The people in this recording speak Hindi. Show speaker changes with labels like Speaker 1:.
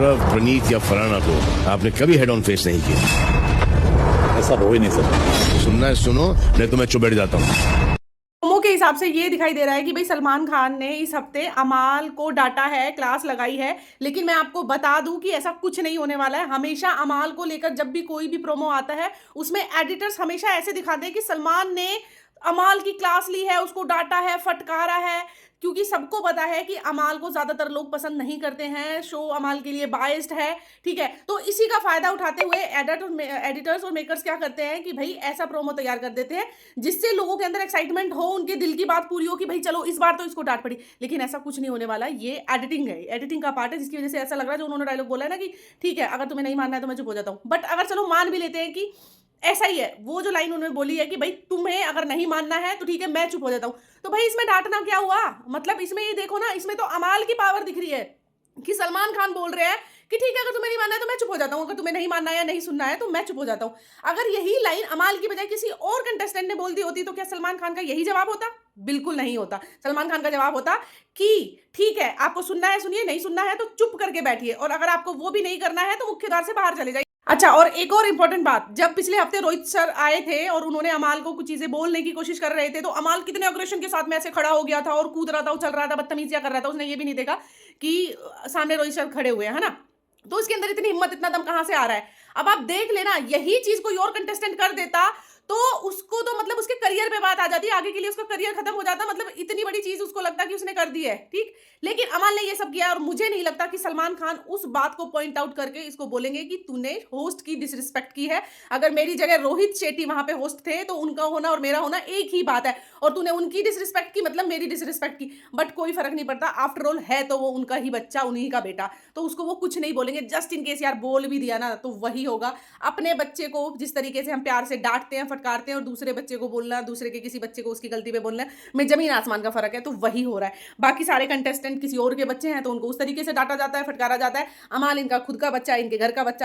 Speaker 1: सौरभ, प्रणीत या फलाना को आपने कभी हेड ऑन फेस नहीं किया।
Speaker 2: ऐसा हो ही नहीं सकता।
Speaker 1: सुनना है सुनो, नहीं तो मैं चुप बैठ जाता हूँ।
Speaker 3: प्रोमो के हिसाब से ये दिखाई दे रहा है कि भाई सलमान खान ने इस हफ्ते अमाल को डांटा है, क्लास लगाई है। लेकिन मैं आपको बता दूं कि ऐसा कुछ नहीं होने वाला है। हमेशा अमाल को लेकर जब भी कोई भी प्रोमो आता है उसमें एडिटर्स हमेशा ऐसे दिखाते हैं कि सलमान ने अमाल की क्लास ली है, उसको डांटा है, फटकारा है। क्योंकि सबको पता है कि अमाल को ज्यादातर लोग पसंद नहीं करते हैं, शो अमाल के लिए बायस्ड है। ठीक है, तो इसी का फायदा उठाते हुए एडिटर्स और मेकर्स क्या करते हैं कि भाई ऐसा प्रोमो तैयार कर देते हैं जिससे लोगों के अंदर एक्साइटमेंट हो, उनके दिल की बात पूरी हो कि भाई चलो इस बार तो इसको डांट पड़ी। लेकिन ऐसा कुछ नहीं होने वाला, ये एडिटिंग है, एडिटिंग का पार्ट है, जिसकी वजह से ऐसा लग रहा है जो उन्होंने डायलॉग बोला है ना कि ठीक है अगर तुम्हें नहीं मानना है तो मैं चुप हो जाता हूँ। बट अगर चलो मान भी लेते हैं कि ऐसा ही है, वो जो लाइन उन्होंने बोली है कि भाई तुम्हें अगर नहीं मानना है तो ठीक है मैं चुप हो जाता हूँ, तो भाई इसमें डांटना क्या हुआ? मतलब इसमें ये देखो ना, इसमें तो अमाल की पावर दिख रही है कि सलमान खान बोल रहे हैं कि ठीक है अगर तुम्हें नहीं मानना है तो मैं चुप हो जाता हूँ, अगर तुम्हें नहीं मानना है या नहीं सुनना है तो मैं चुप हो जाता हूँ। अगर यही लाइन अमाल की बजाय किसी और कंटेस्टेंट ने बोल दी होती तो क्या सलमान खान का यही जवाब होता? बिल्कुल नहीं होता। सलमान खान का जवाब होता कि ठीक है आपको सुनना है सुनिए, नहीं सुनना है तो चुप करके बैठिए, और अगर आपको वो भी नहीं करना है तो मुख्य द्वार से बाहर चले जाइए। अच्छा, और एक और इंपॉर्टेंट बात, जब पिछले हफ्ते रोहित सर आए थे और उन्होंने अमाल को कुछ चीजें बोलने की कोशिश कर रहे थे तो अमाल कितने अग्रेशन के साथ में ऐसे खड़ा हो गया था और कूद रहा था, उछल रहा था, बदतमीजियां कर रहा था। उसने ये भी नहीं देखा कि सामने रोहित सर खड़े हुए हैं, है ना? तो इसके अंदर इतनी हिम्मत, इतना दम कहां से आ रहा है? अब आप देख लेना, यही चीज कोई और कंटेस्टेंट कर देता तो उसको तो मतलब उसके करियर पे बात आ जाती, आगे के लिए उसका करियर खत्म हो जाता। मतलब इतनी बड़ी चीज उसको लगता कि उसने कर दी है, ठीक। लेकिन अमल ने ये सब किया और मुझे नहीं लगता कि सलमान खान उस बात को पॉइंट आउट करके इसको बोलेंगे कि तूने होस्ट की डिसरिस्पेक्ट की है। अगर मेरी जगह रोहित शेट्टी वहां पे होस्ट थे तो उनका होना और मेरा होना एक ही बात है, और तूने उनकी डिसरिस्पेक्ट की मतलब मेरी डिसरिस्पेक्ट की। बट कोई फर्क नहीं पड़ता, आफ्टर ऑल है तो वो उनका ही बच्चा, उन्हीं का बेटा, तो उसको वो कुछ नहीं बोलेंगे। जस्ट इन केस यार बोल भी दिया ना तो वही होगा। अपने बच्चे को जिस तरीके से हम प्यार से डांटते हैं, फटकारते हैं, और दूसरे बच्चे को बोलना, दूसरे के किसी बच्चे को उसकी गलती पे बोलना में जमीन आसमान का फर्क है, तो वही हो रहा है। बाकी सारे कंटेस्टेंट किसी और के बच्चे हैं तो उनको उस तरीके से डांटा जाता है, फटकारा जाता है। अमाल इनका खुद का बच्चा है, इनके घर का बच्चा है।